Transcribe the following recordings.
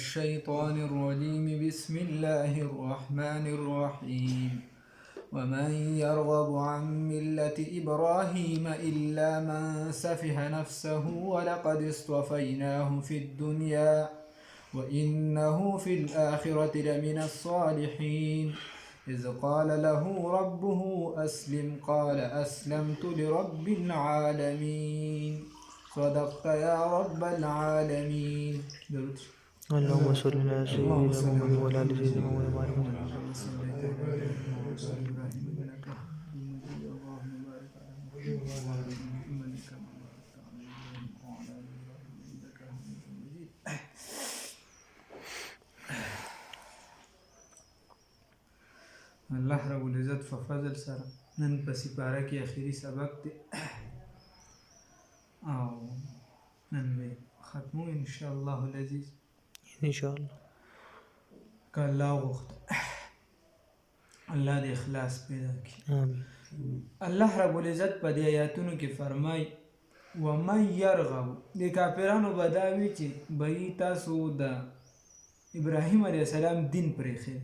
الشيطان الرجيم بسم الله الرحمن الرحيم ومن يرغب عن ملة إبراهيم إلا من سفه نفسه ولقد اصطفيناه في الدنيا وإنه في الآخرة لمن الصالحين إذ قال له ربه أسلم قال أسلمت لرب العالمين صدقت يا رب العالمين. اللهم صل على سيدنا محمد وعلى ال سيدنا محمد وبارك الله رب العزت په فضل سره نن په سپاره کې اخیری سبق دی او نن به ختمو ان شاء الله العزیز ان شاء الله. که الله وغوښت الله د اخلاص پیدا کړي. آمین. الله رب العزت په دې آیاتونو کې فرمای ومن یرغب د کافرانو به دا وي چې بهی تاسو د ابراهیم علیه السلام دین پرېښی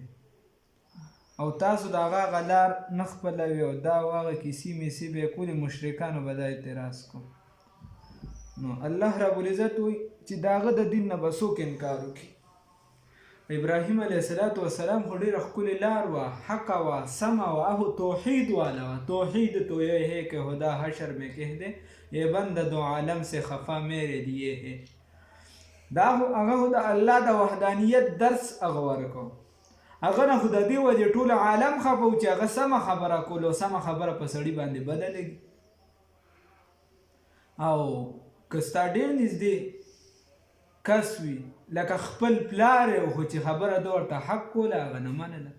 او تاسو د هغه غلار نه خپلوي او دا هغه کیسې میسې به یې کولې مشرکانو به دا اعتراض کو. نو الله رب العزت وایي چې د هغه د دین نه به څوک انکار وکړي. ابراهیم علیه السلام خو ډېره ښکلې لار وه، حقه وه، سمه وه، هغه توحید والا وه. توحید تو یہ ہے کہ خدا حشر میں کہہ دے یہ بندہ دو عالم سے خفا میرے لیے ہے. دا هغه خو د الله د وحدانیت درس هغه ورکو. هغه نه خو د دې وجې ټول عالم خفه و چې هغه سمه خبره کول او سمه خبره په سړي باندې بده لګي. او که ستا ډېر نږدې کس وي لکه خپل پلار یې خو چې خبره ده ورته حق کوله هغه نه منله.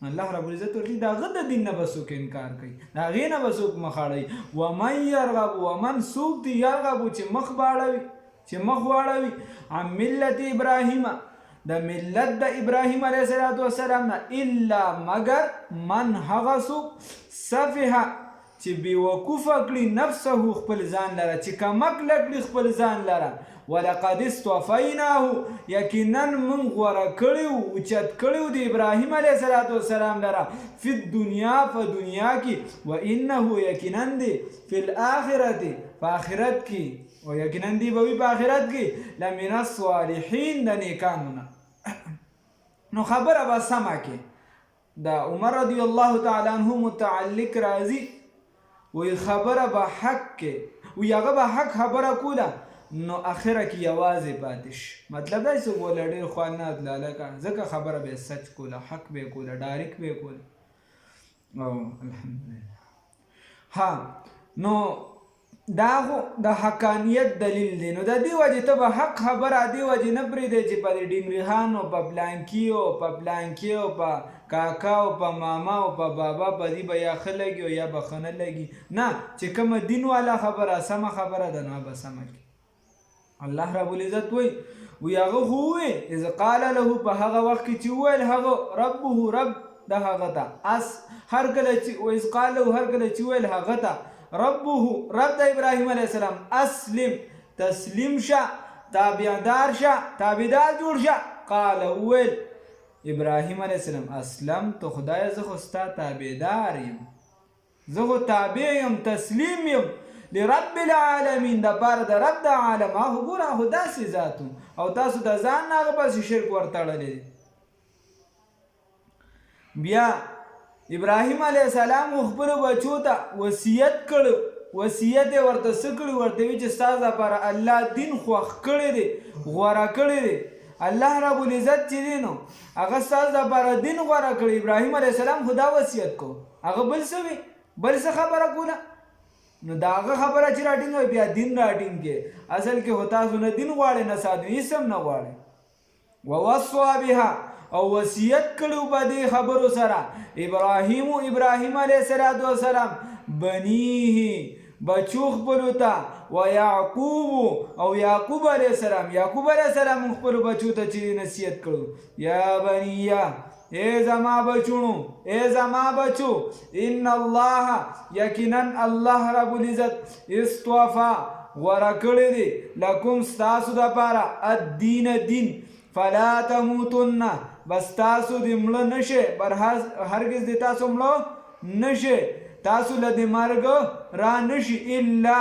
الله رب العزت ورته د هغه د دین نه به څوک انکار کوي، د هغې نه به څوک مخ اړوي. ومن یرغب ومن څوک دی یرغبو چې مخ به اړوي چې مخ واړوي عن ملت ابراهیم د ملت د ابراهیم علیه السلام نه الا مگر من هغه څوک سفه چې بېوقوفه کړي نفسه خپل ځان لره، چې کمکله کړي خپل ځان لره. ولقد اصطفیناه یقینا موږ غوره کړي وو، اوچت کړي وو د ابراهیم علیه السلام لره فی الدنیا په دنیا کې وانه یقینا دی فی الاخرة په آخرت کې او یقینا دی به وي په آخرت کې لمن الصالحین د نیکانو نه. نو خبره به سمه کې د عمر رضی الله تعالی عنه متعلق راځي وی خبره به حق کې وی هغه به حق خبره کوله نو اخره کې یوازې پاتې شي. مطلب دا چې وله ډېر خوا نه تلاله که ځکه خبره به یې سچ کوله، حق به یې کوله، ډایرک به یې کوله. او الحمدلله ها نو دا خو د حقانیت دلیل دی. نو د دې وجې ته به حق خبره دې وجې نه پرېږدی چې په ډنګریخانو په پلانکیو په پلانکیو په کاکا او په ماما او په بابا په دې به یا ښه لګي او یا به ښه نه لګي. نه، چې کومه دین والا خبره سمه خبره ده نو به سمه کړي. الله رب العزت وی هغه خو ووی اذ قال له په هغه وخت کې چې وویل هغه ربه رب د هغه ته هر کله چې اذ قال له هر کله چې وویل هغه ته ربه رب د ابراهیم علیه السلام اسلم تسلیم شه، تابعدار شه، تابعدار جوړ شه. قال وویل ابراهیم علیه السلام اسلم تو خدای زه خو ستا تابعدار یم، زه خو تابع یم، تسلیم یم لرب العالمین د پاره د رب د عالم. هغه ګوره هغه داسې ذات او تاسو د ځان نه هغه پسې شرک ورتړلی دی. بیا ابراهیم علیه السلام خپلو بچو ته وصیت کړی، وصیت یې ورته څه کړي؟ ورته وي چې ستا دپاره الله دین خوښ کړی دی، غوره کړی دی. الله رب العزت چې دی نو هغه ستاسو دپاره دین غوره کړی. ابراهیم علیه السلام خو دا وصیت کو، هغه بل څه وي، بل څه خبره کوله. نو دا هغه خبره چې راټینګ وي بیا دین راټینګ کې اصل کې خو تاسو نه دین غواړئ نه سادو هېڅ هم نه غواړئ. ووصوا بها او وصیت کړو په دې خبرو سره ابراهیم علیه السلام بنیه بچو خپلو ته ویعقوب او یعقوب علیه السلام خپلو بچو ته چې نصیحت کړو یا بنیه اے زما بچونو، اے زما بچو، ان الله یقینا الله رب العزت اصطفا غوره کړی دی لکم ستاسو دپاره الدین دین فلا تموتن بس تاسو د مړه نشه هرگز د تاسو مړه نشه تاسو له د مرګ را نشي الا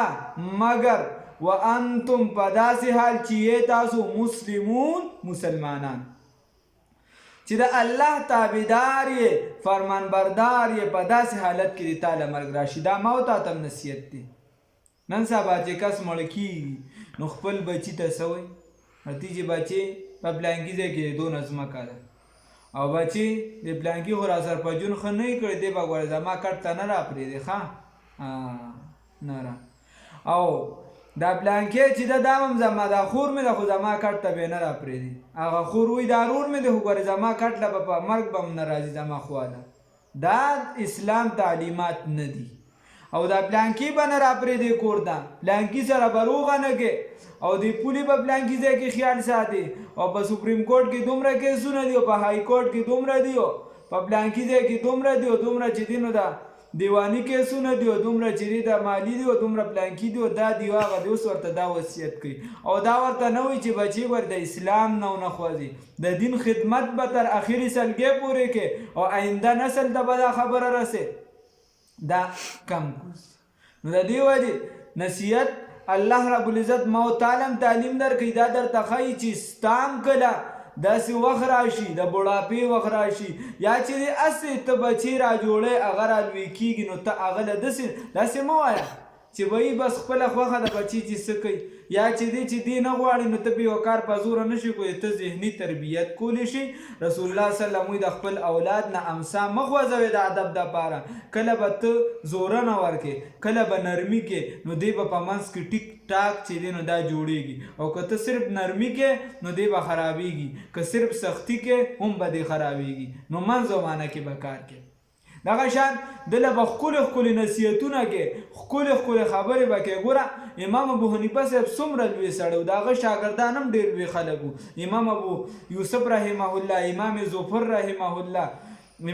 مگر وانتم په داسې حال چې تاسو مسلمون مسلمانان چې د الله تابعدار یې فرمان بردار یې په داسې حالت کې د تاله مرګ راشي دا ما او تا ته نصیحت دی نن سبا چې کس مړ کېږي نو خپل بچي ته څه وایي هتیجې بچې په پلانکي ځای کې دو ځمکه ده او بچې د پلانکي خو را سر په جون ښه نه یې کړی دی به ګوره زما کټ ته نه را پرېږدي ښه نه را او دا پلانکی چې دا هم زما دا خور مې ده خو زما کټ ته به نه را پرېږدي هغه خور وایي دا رور مې دی خو ګورې زما کټ له به په مرګ به هم نه راځي زما خواله دا اسلام تعلیمات نه دي او دا پلانکی به نه را پرېږدي کور ته پلانکی سره به روغه نه کې او د پولي په پلانکي ځای کې خیال ساتي او په سپریم کورټ کې دومره کیسونه دي او په های کورټ کې دومره دي او په پلانکي ځای کې دومره دي او دومره چې دي نو دا دیوانی کیسونه دي او دومره چې دي دا مالی دي او دومره پلانکي دي او دا دی هغه دی اوس ورته دا وصیت کوي او دا ورته نه وایي چې بچي ور د اسلام نه ونه خوځي د دین خدمت به تر اخري سلګۍ پورې کې او آینده نسل ته به دا خبره رسې دا کم کوز نو د دې وجې نصیحت الله رب العزت ما او تعلیم درکوي دا درته ښایي چې ستام کله داسې وخت راشي د بوډاپې وخت راشي یا چې هسې ته بچی را جوړی هغه را لوی کېږي نو ته هغه له داسې مه وایه چې وایي بس خپله خوښه د بچي چې څه کوي یا چې دی نه غواړي نو ته به یو کار په زوره نه شي کوی ته ذهني تربیت کولی شي رسول الله صلی الله علیه وسلم د خپل اولاد نه امسا مه خوځوې د ادب دپاره کله به ته زوره نه ورکې کله به نرمي کې نو دی به په منځ کې ټیک ټاک چې دی نو دا جوړیږي او که ته صرف نرمي کې نو دی به خرابیږي که صرف سختی کې هم به دی خرابیږي نو منځ او معنی کې به کار کې دغه شان دله به ښکلې نصیحتونه کې ښکلې خبرې به کې ګوره امام ابو حنیفه صاحب څومره لوی سړی و د هغه شاګردان هم ډېر لوی خلک وو امام ابو یوسف رحمه الله امام ظفر رحمه الله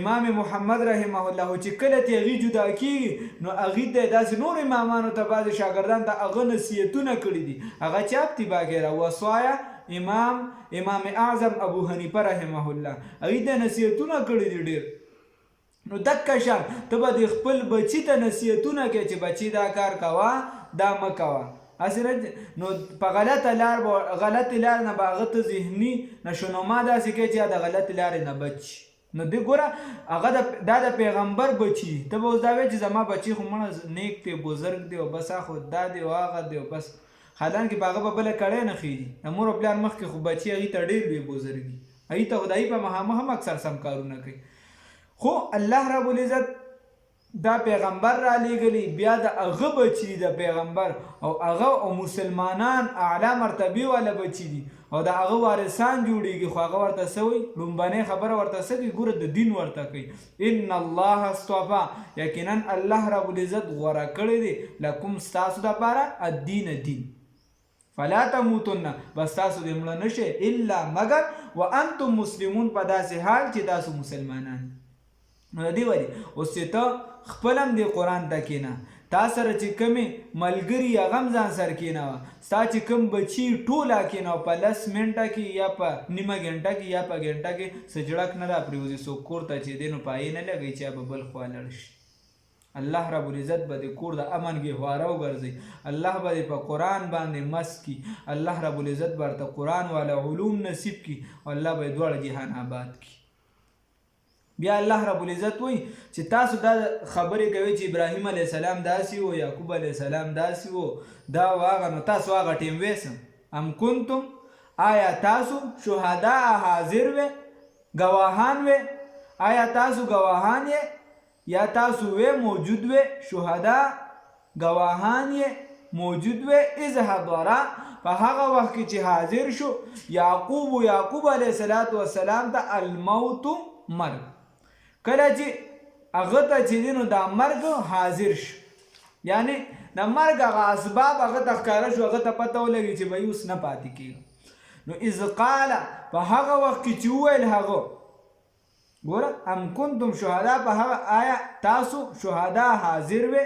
امام محمد رحمه الله چې کله ته هغې جدا کېږي نو هغې ته داسې نور امامانو ته بعضې شاګردان ته هغه نصیحتونه کړي دي هغه چاپ دي باقیره وصایه امام اعظم ابو حنیفه رحمه الله هغې ته نصیحتونه کړي دي ډېر نو دکه شان ته به د خپل بچي ته نصیحتونه کوې چې بچي دا کار کوه دا مه کوه نو په غلطه لار نه به هغه ته ذهني نشونما داسې کوي چې د غلطې لارې نه بچ نو دی ګوره هغه دا د پیغمبر بچي ته به اوس دا وایې چې زما بچي خو مړه نیک دی بزرګ دی او بس خو دا دی او هغه دی او بس حالانکې په هغه به بله کړی نه خېږي د مور او پلار مخکې خو بچي هغې ته ډېر لوی بزرګي هغې ته خدایي په مخامخ هم اکثر سم کارونه کوي خو الله رب العزت دا پیغمبر را لیږلی بیا د هغه بچي د پیغمبر او هغه او مسلمانان اعلی مرتبې والا بچي دي او د هغه وارثان جوړیږي خو هغه ورته څه وایي لومبنۍ خبره ورته څه کوي ګوره د دین ورته کوي ان الله اصطفی یقینا الله رب العزت غوره کړی دی لکم ستاسو دپاره الدین دین فلا تموتن بس تاسو د مړه نشئ الا مگر وانتم مسلمون په داسې حال چې تاسو مسلمانان نو د دې وجې اوس چې ته خپل هم دې قرآن ته کښېنه تا سره چې کومې ملګري هغه هم ځان سره کښېنوه ستا چې کوم بچي ټوله کښېنوه په 10 منټه کې یا په نیمه ګنټه کې یا په ګنټه کې څه جړک نه را پرېوځي څوک کور ته چې دی نو پایې نه لګوي چې به بل خوا لاړ شي الله رب العزت به د کور د امن ګهواره وګرځي الله به دې په قرآن باندې مست کي الله رب العزت به ورته قرآن والا علوم نصیب کي او الله به یې دواړه جهان آباد کي بیا الله رب العزت وایي چې تاسو دا خبرې کوئ چې ابراهیم علیه السلام داسې و یعقوب علیه السلام داسې و دا واغه نو تاسو هغه ټیم ویسم ام کنتم آیا تاسو شهدا حاضر وې ګواهان وې آیا تاسو ګواهان یې یا تاسو وې موجود وې شهدا ګواهان یې موجود وې اذ حضره په هغه وخت کې چې حاضر شو یعقوب علیه السلام ته الموت مرګ کله چې هغه ته چې دی نو دا مرګ حاضر شو یعنی د مرګ هغه اسباب هغه ته ښکاره شو هغه ته پته ولګي چې به اوس نه پاتې کېږي نو اذ قال په هغه وخت کې چې وویل هغه ګوره ام کنتم شهدا په هغه آیا تاسو شهدا حاضر وې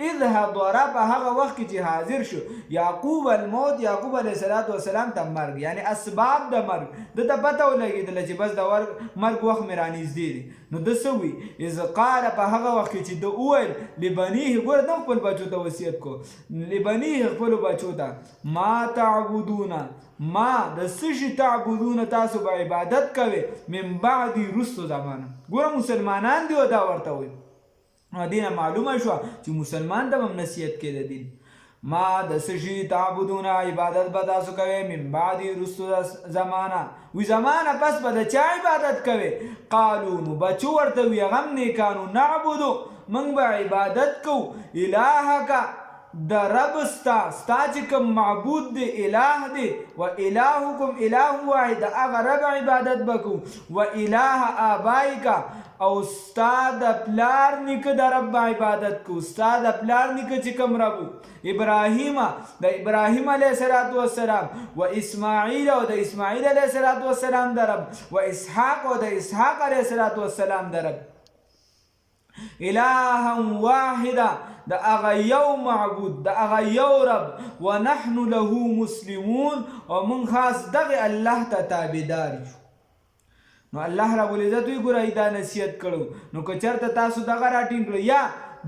اذ حضره په هغه وخت کې چې حاضر شو یعقوب الموت یعقوب علیه السلام ته مرګ یعنی اسباب د مرګ د ته پته ولګېدله چې بس د مرګ وخت مې رانږدې دی نو ده څه وي اذ قال په هغه وخت کې چې ده وویل لبنیه ګوره ده خپل بچو ته وصیت کو لبنیه خپلو بچو ته ما تعبدون ما د څه شي تعبدون تاسو به عبادت کوئ من بعدي رستو زمانه ګوره مسلمانان دي او دا ورته وایي دینه معلومه شوه چې مسلمان ته هم نصیحت کوي د دین ما د څه شي تعبدون عبادت به تاسو کوئ من بعدي رستو زمانه وی زمانه پس به د چا عبادت کوئ قالو نو بچو ورته وي هغه هم نیکانو نعبدو موږ به عبادت کوو الهکه د رب ستا چې کوم معبود دی اله دی و الهکم اله واحد د هغه رب عبادت بکو و اله آبائکا او ستا د پلار نیکه د رب عبادت کو ستا د پلار نیکه چې کوم ربو ابراهیم د ابراهیم علیه السلام و اسماعیل او د اسماعیل علیه السلام د رب و اسحاق او د اسحاق علیه السلام د رب الها واحده د هغه یو معبود د هغه یو رب ونحن له مسلمون او من خاص دغه الله ته تابعدار یو نو الله رب العزت وی ګورای دا نصیحت کړو نو که چېرته تاسو دغه راټینګ کړو یا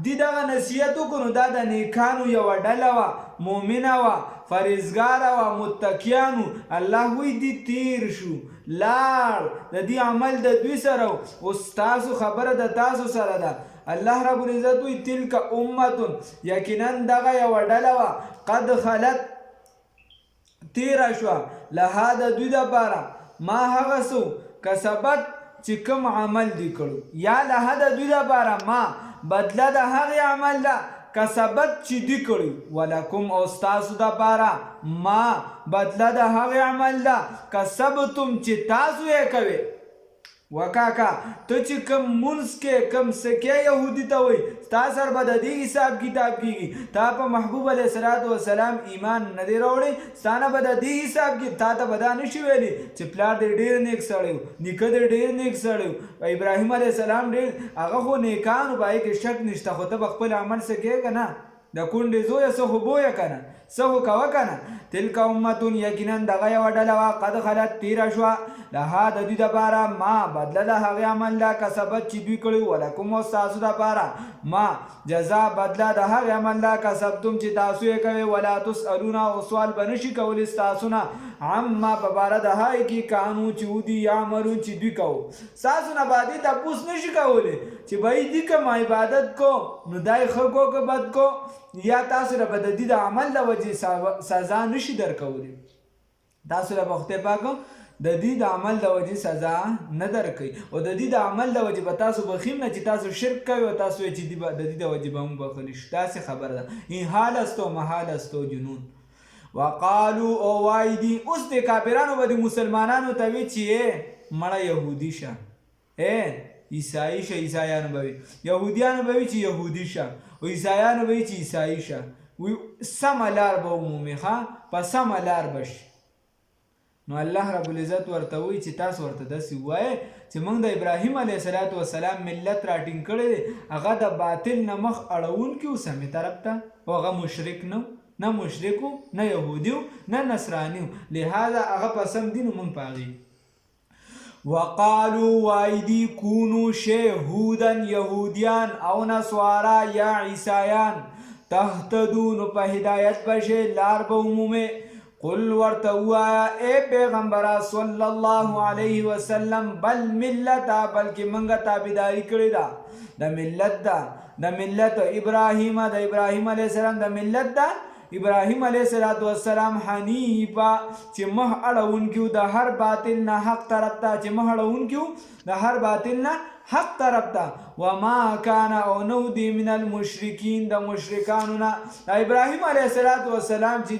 دی دغه نصیحت وکړو دا د نیکانو یوه ډله وه مؤمنه وه فرهزګاره وه متقیانو الله وی دی تیر شو لاړ د دې عمل د دوی سره او ستاسو خبره د تاسو سره ده الله رب العزت وی تلک امتون یقینا دغه یوه ډله وه قد خلت تیره شوه لها د دوی دپاره ما هغه څه کسبت چې کوم عمل دی کړو یا لها د دوی دپاره ما بدله د هغې عمل ده کسبت چې دی کړی ولکم او ستاسو دپاره ما بدله د هغې عمل ده کسبتم چې تاسو یې کوئ وکاکا ته چې کوم مونځ کې کوم سکې یهودي ته وایي ستا سر به د دې حساب کتاب کېږي تا په محبوب علیه السلام ایمان نه دی راوړی ستا نه به د دې حساب کې تا ته به دا نه شي ویلي چې پلار دی ډېر نیک سړی و نیکه دی ډېر نیک سړی و ابراهیم علیه السلام ډېر هغه خو نیکان و په هغې کې شک نشته خو ته به خپل عمل څه کوې که نه د کونډې زویه څه خو بویه که نه څه خو کوه که نه تلک امتون یقینا دغه یوه ډله وه قد خلت تیره شوه لها د دوی دپاره ما بدله د هغې عمل ده کسبت چې دوی کړي ولکم او ستاسو دپاره ما جزا بدله د هغې عمل ده کسبتم چې تاسو یې کوئ ولا تسألون او سوال به نشي کولی ستاسو نه عما په باره د هغې کې کانو چې ودي یعملون چې دوی کوو ستاسو نه به دې تپوس نشي کولی چې بهی دې کوم عبادت کو نو دای ښه کو که بد کو یا تاسو له به د دې د عمل د وجې سزا نشي درکولی تاسو له به خدای پاک د دې د عمل د وجې سزا نه درکوي او د دې د عمل د وجې به تاسو بخیم نه چې تاسو شرک کوئ او تاسو یې چې د دې د وجې به هم بخلی شو داسې خبره ده این حال است و محال است و جنون وقالو او وایي دي اوس د کافرانو به د مسلمانانو ته وي چې مړه یهودي شه عیسائی شه عیسایانو به وي یهودیانو به وي چې یهودي شه او عیسایانو به وي چې عیسائی شه وی سمه لار به ومومي ښه په سمه لار به شي نو الله رب العزت ورته وایي چې تاسو ورته داسې ووایئ چې موږ د ابراهیم علیه السلام ملت راټینګ کړی دی هغه د باطل نه مخ اړونکي و سمې طرف ته او هغه مشرک نه مشرک و نه یهودي و نه نصراني و لهذا هغه په سم دي نو موږ په هغې وقالو وایدی کونو شهودا یهودیان او نسوارا یا عیسایان تهتدون په هدایت بشه لار به عمومه قل ورته ووایه ای پیغمبره صلی الله علیه وسلم بل ملت بلکې موږ تابعداري کړې ده د ملت ده د ملت ابراهیم د ابراهیم علیه السلام د ملت ده ابراهیم علیه السلام حنیفا چې مخ اړونکي د هر باطل نه حق طرف ته چې مخ اړونکي د هر باطل نه حق طرف ته وما کان او نو دی من المشرکین د مشرکانو نه د ابراهیم علیه السلام چې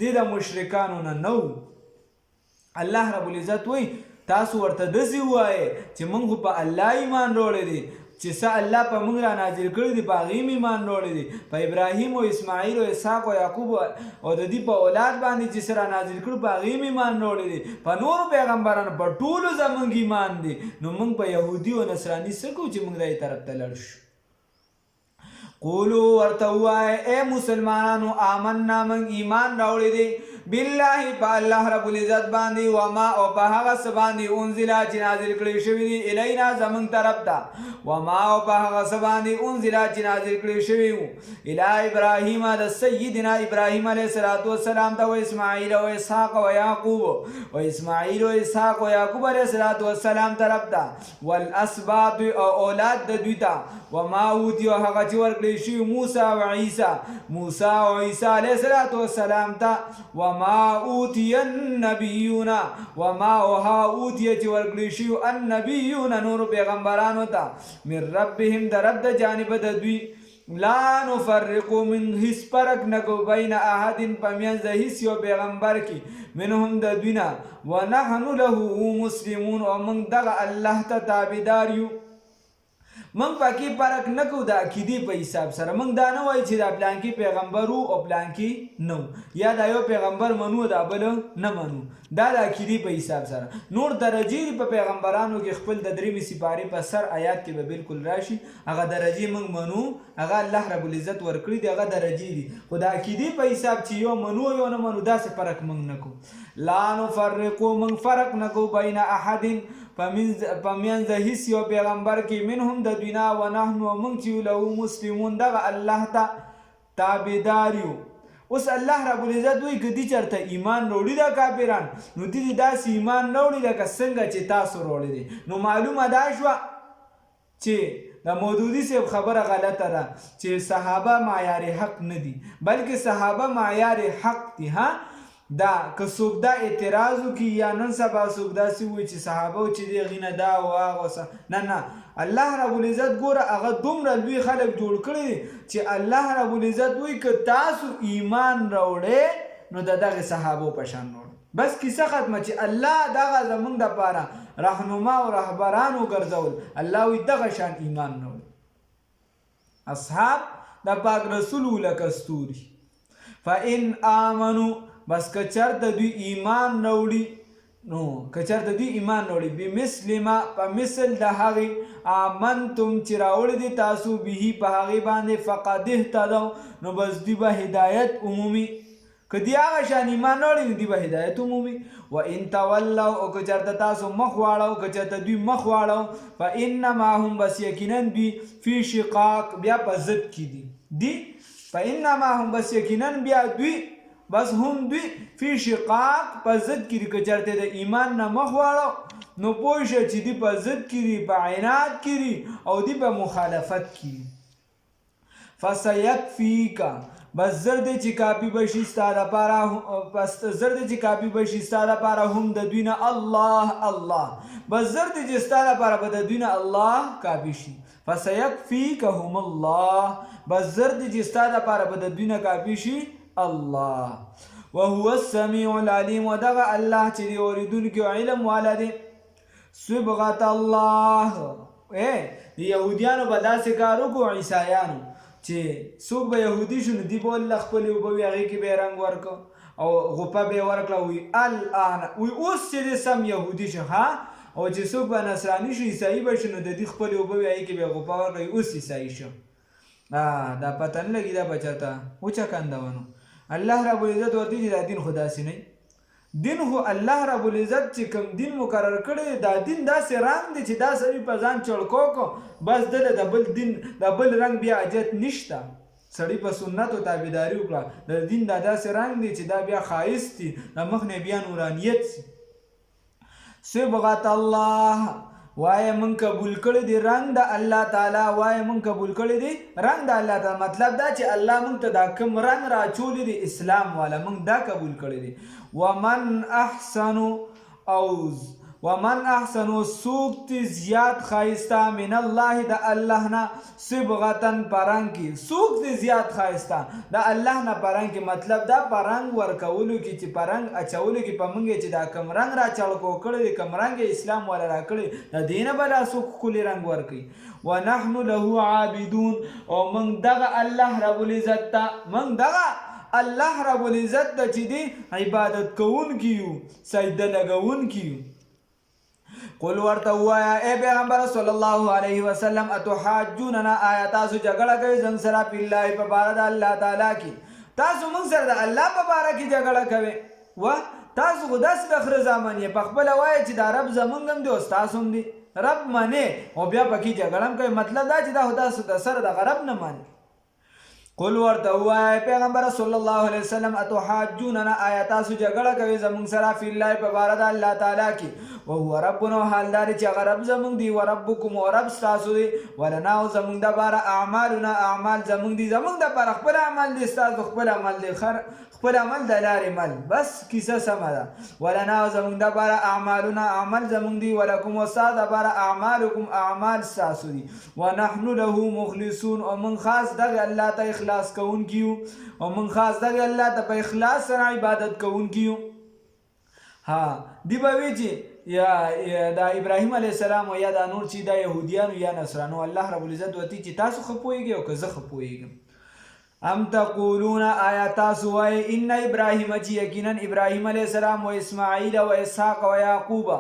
دی د مشرکانو نه نو الله رب العزت وایي تاسو ورته داسې ووایئ چې موږ په الله ایمان راوړی دی چې څه الله په موږ را نازل کړي دي په هغې م ایمان راوړی دی په ابراهیم او اسماعیل او اسحاق او یعقوب او د دې په اولاد باندې چې څه را نازل کړو په هغې م ایمان راوړی دی په نورو پیغمبرانو په ټولو زموږ ایمان دی نو موږ په یهودي او نصراني څه کوو چې موږ دغې طرف ته لاړ شو قولو ورته ووایه ای مسلمانانو آمنا من ایمان راوړی دی بالله په الله رب العزت باندې وما او په هغه څه باندې انزلا چې نازل کړی شوي دي الینا زمونږ طرف ته وما او په هغه څه باندې انزلا چې نازل کړی شوي وو الی ابراهیم د سیدنا ابراهیم علیه الصلاة والسلام ته و اسماعیل و اسحاق و یعقوب و اسماعیل و اسحاق و یعقوب علیه الصلاة والسلام طرف ته والاسباط او اولاد د دوی ته وما اوتی او هغه چې ورکړی شوي موسی او عیسی علیه الصلاة والسلام ته وما اوتی النبیون وما اوها اوتی چې ورکړی شوي النبیون نور پیغمبرانو ته من ربهم د رب د جانب د دوی لا نفرقو من هیڅ فرق نکو بین احد پمیانځ د هیڅ یو پیغمبر کې منهم د دوی نه ونحن له مسلمون او موږ دغه الله ته تابعدار یو من پکې فرق نه کوو د عقیدې په حساب سره موږ دا نه وایو چې دا پلانکي پیغمبر وو او پلانکي نه یا دا یو پیغمبر منو دا بل نه منو دا د عقیدې په حساب سره نور درجې په پیغمبرانو کې خپل د درېمې سپارې په سر آیات کې به بالکل راشي هغه درجې موږ منو هغه الله رب العزت ورکړي دي هغه درجې دي خو د عقیدې په حساب چې یو منو یو نه منو داسې فرق موږ نه کوو لا نفرقو موږ فرق نه کوو بین احد پمیانځ د هیڅ یو پیغمبر کې منهم د دوی نه ونحن موږ چې له مسلمون دغه الله ته تابعدار یو اوس الله رب العزت وایي که دې چېرته ایمان راوړي دا کافران نو دې داسې ایمان نه وړي لکه څنګه چې تاسو راوړی دی نو معلومه دا شوه چې د مودودي صاحب خبره غلطه ده چې صحابه معیار حق نه دي بلکې صحابه معیار حق دي ها دا که څوک دا اعتراض وکړي یا نن سبا څوک داسې وایي چې صحابه چې دی هغې نه دا او هغه نه الله رب العزت ګوره هغه دومره لوی خلک جوړ کړي دي چې الله رب العزت وایي که تاسو ایمان راوړئ نو د دغې صحابو په شان راوړئ بس کیسه ختمه چې الله دغه زمونږ دپاره رهنما او رهبران وګرځول الله وایي دغه شان ایمان راوړئ اصحاب د پاک رسول وو لکه ستوري فإن آمنو بس که چېرته دوی ایمان راوړي نو که چېرته دوی ایمان راوړي بمثل ما په مثل د هغې آمنتم چې راوړي دي تاسو به په هغې باندې فقد اهتدوا نو بس دوی به هدایت عمومي که دوی هغه شان ایمان راوړي نو دوی به هدایت عمومي وان تولوا او که چېرته تاسو مخ واړو که چېرته دوی مخ واړو فانما هم بس یقینا دوی فی شقاق بیا په ضد کې دي فانما هم بس یقینا بیا دوی بس هم دوی فی شقاق په ضد کې دي که چېرته د ایمان نه مخ واړو نو پوه شه چې دوی په ضد کې دي په عناد کې دي او دوی په مخالفت کې دي فسیکفیکا بس زر دی چې کافي بشي ستا دپاره بس زر دی چې کافي بشي ستا دپاره هم د دوی نه الله بس زر دی چې ستا دپاره به د دوی نه الله کافي شي فسیکفیکهم الله بس زر دی چې ستا دپاره به د دوی نه کافي شي الله وهو السميع العليم ودغه الله چې دی اوریدونکي او علم والا دی صبغت الله د یهودیانو به داسې کار وکړو عیسایانو چې څوک به یهودي شو نو دوی به ولله خپلې اوبه وي هغې کې به یې رنګ ورکړه او غوپه به یې ورکړه وی الان وی اوس چې دی سم یهودي شو ها او چې څوک به نصراني شو عیسایي به شو نو د دوی خپلې اوبه وي هغې کې به یې غوپه ورکړه اوس عیسایي شو دا پته نه لګي دا به چاته وچکنده الله رب العزت ورته چې دا دین خو داسې نه دین خو الله رب العزت چې کوم دین مقرر کړی دا دین داسې رنګ دی چې دا سړي په ځان چړکو کو بس دله د بل دین د بل رنګ بیا حاجت نشته سړي په سنتو تابعداري وکړه د دین دا داسې رنګ دی چې دا بیا ښایست دي د مخ نه بیا نورانیت سي صبغت الله وای من قبول کړی دی رنگ د الله تعالی وای من قبول کړی دی رنگ د الله تعالی مطلب دا چې الله مونږ ته دا کوم رنگ راچولی دی اسلام والا مونږ دا قبول کړی دی ومن احسن سوق زیات خایستا من الله د الله نه صبغتن پرنګ کی سوق زیات خایستا د الله نه پرنګ کی مطلب دا پرنګ ورکولو کی چې پرنګ اچولو کی پمنګ چې دا کم رنگ را چړ کو کړی کم رنگ اسلام والا را کړی د دینه بلا سوق کلی رنگ ورکی ونحن له عابدون او من دغه الله رب العزت تا من دغه الله رب العزت ته چې دی عبادت کوون کیو سجده لګون کیو قل ورته وایا اے پیغمبر صلی الله علیه وسلم اتحاجوننا آیا تاسو جګړه کوي زموږ سره په الله په باره د الله تعالی کې تاسو موږ سره د الله په باره کې جګړه کوي و تاسو خو داسې د خره زامن یې په خپله وایي چې دا رب زمونږ هم دی او ستاسو هم دی رب منې او بیا پکې جګړه هم کوي مطلب دا چې دا خو تاسو د سره دغه رب نه مني قل ورته ووایه پیغمبر صلی الله علیه وسلم اتحاجوننا آیا تاسو جګړه کوئ زموږ سره فی الله په باره د الله تعالی کې وهو ربنا حال دا دی چې هغه رب زموږ دی وربکم او رب ستاسو دی ولنا او زموږ دپاره اعمالنا اعمال زموږ دي زموږ دپاره خپل عمل دی ستاسو خپل عمل دی خپل عمل د لارې مل بس کیسه سمه ده ولنا او زموږ دپاره اعمالنا اعمال زموږ دي ولکم او ستاسو دپاره اعمالکم اعمال ستاسو دي ونحن له مخلصون او من خاص دغه الله ته اخلاص کون کیو او من خاص دغه الله ته په اخلاص سره عبادت کون کیو ها دی به وی چې یا دا ابراهیم علیه السلام او یا دا نور چې دا یهودیانو یا نصرانو الله رب العزت وتی چې تاسو خپويږئ او که زه خپويږم ام تقولون آیا تاسو وای ان ابراهیم چې یقینا ابراهیم علیه السلام و اسماعیل و اسحاق و یعقوب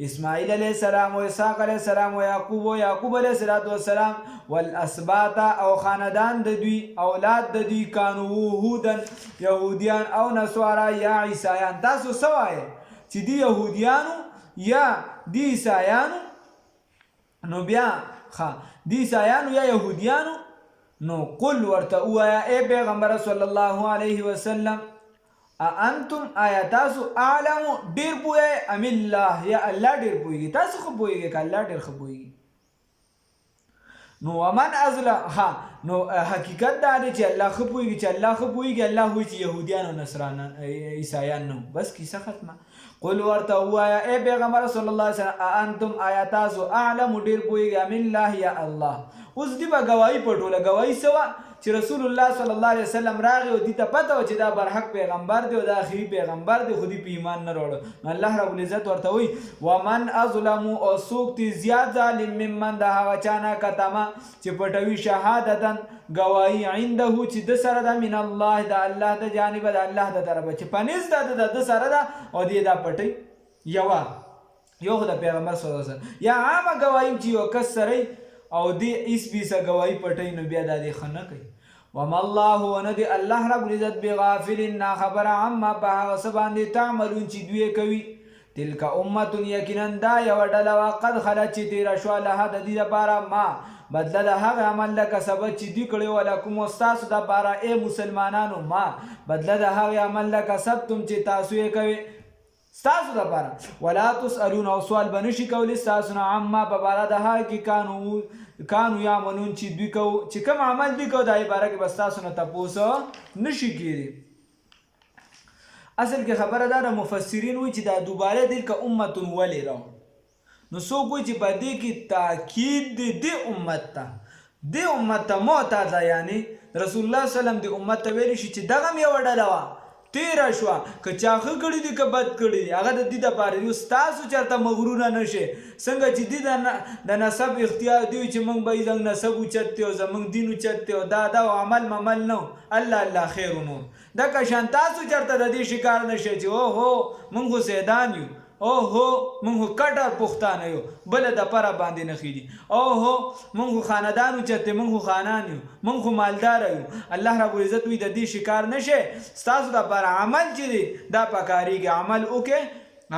اسماعیل علیه السلام و اسحاق علیه السلام و یعقوب علیه السلام والاسباط او خاندان د دوی اولاد د دوی کانو یهودن یهودیان او نصارا یا عیسایان تاسو سوای چې دی یهودیانو یا دی عیسایانو نو بیا دی عیسایانو یا یهودیانو نو قل ورته وایا اے پیغمبر صلی الله علیه وسلم انتم آیا تاسو اعلم ډیر پوهه ام الله یا الله ډیر پوهیږي تاسو خو پوهیږئ که الله ډیر خو پوهیږي نو ومن ازله نو حقیقت دا دی چې الله خو پوهیږي چې الله خو پوهیږي الله وایي چې یهودیان او نصرانان عیسایان نو بس کیسه ختمه قل ورته وایا اے پیغمبر صلی الله علیه وسلم انتم آیا تاسو اعلم ډیر پوهیږئ ام الله یا الله اوس دی به گواهی پټوله گواهی سوه چې رسول الله صلی الله علیه وسلم راغی او دې ته پته وه چې دا برحق پیغمبر دی او دا آخري پیغمبر دی خو دې په ایمان نه راوړه نو الله رب العزت ورته وایي ومن اظلم او څوک دی زیات ظالم ممن د هغه چا نه کتمه چې پټوي شهادتا گواهی عنده چې د سره ده من الله د الله د جانبه د الله د طرفه چې په نزد د سره ده او دې دا پټوي یو خو د پیغمبر صلی الله علیه وسلم یا عامه گواهی چې یو کس سره او دی ایس بیسه گواهی پټی نو بیا دا دی خنه کوي وما الله وندی الله رب العزت بغافل نا خبر عما په هغه څه باندې تعملون چې دوی کوي تلک امه یقینا دا یو ډله وه قد خلت چې تیره شوه لها د دې دپاره ما بدله د هغه عمل له کسبت چې دوی کړی ولکم او ستاسو دپاره ای مسلمانانو ما بدله د هغې عمل له کسبتم چې تاسو یې کوئ ستاسو دپاره ولا تسألون او سوال به نشي کولی ستاسو نه عما په باره د هغه کې کانو یعملون چې دوی کوو چې کوم عمل دوی کوو د هغې باره کې به ستاسو نه تپوس نشي کېدی اصل کې خبره دا د مفسرین وایي چې دا دوباره دلکه امتون ولې راوړ نو څوک وایي چې په دې کې تاکید دی دې امت ته دې امت ته معتاده یعنې رسول الله صلی الله علیه وسلم دې امت ته ویلی شي چې دغه هم یوه ډله وه تیره شوه که چا ښه کړي دي که بد کړي دي هغه د دې دپاره دي ستاسو چېرته مغروره نه شي څنګه چې دې د نسب اختیار دی چې موږ به زموږ نسب اوچت دی او زموږ دین اوچت دی او دا او عمل ممل نه الله الله خیر و نور دکه شان تاسو چېرته د دې شکار نه شئ چې اوهو موږ خو سیدان یو اوهو موږ خو کټر پښتانه یو بله دپاره باندې نه خېږي اوهو موږ خو خاندان اوچت دی موږ خو خانان یو موږ خو مالداره یو الله رب العزت وایي د دې شکار نه شئ ستاسو دپاره عمل چې دی دا پکارېږي عمل وکړئ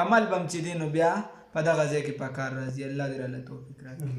عمل به هم چې دی نو بیا په دغه ځای کې پکار راځي الله دې راله توفیق راکړي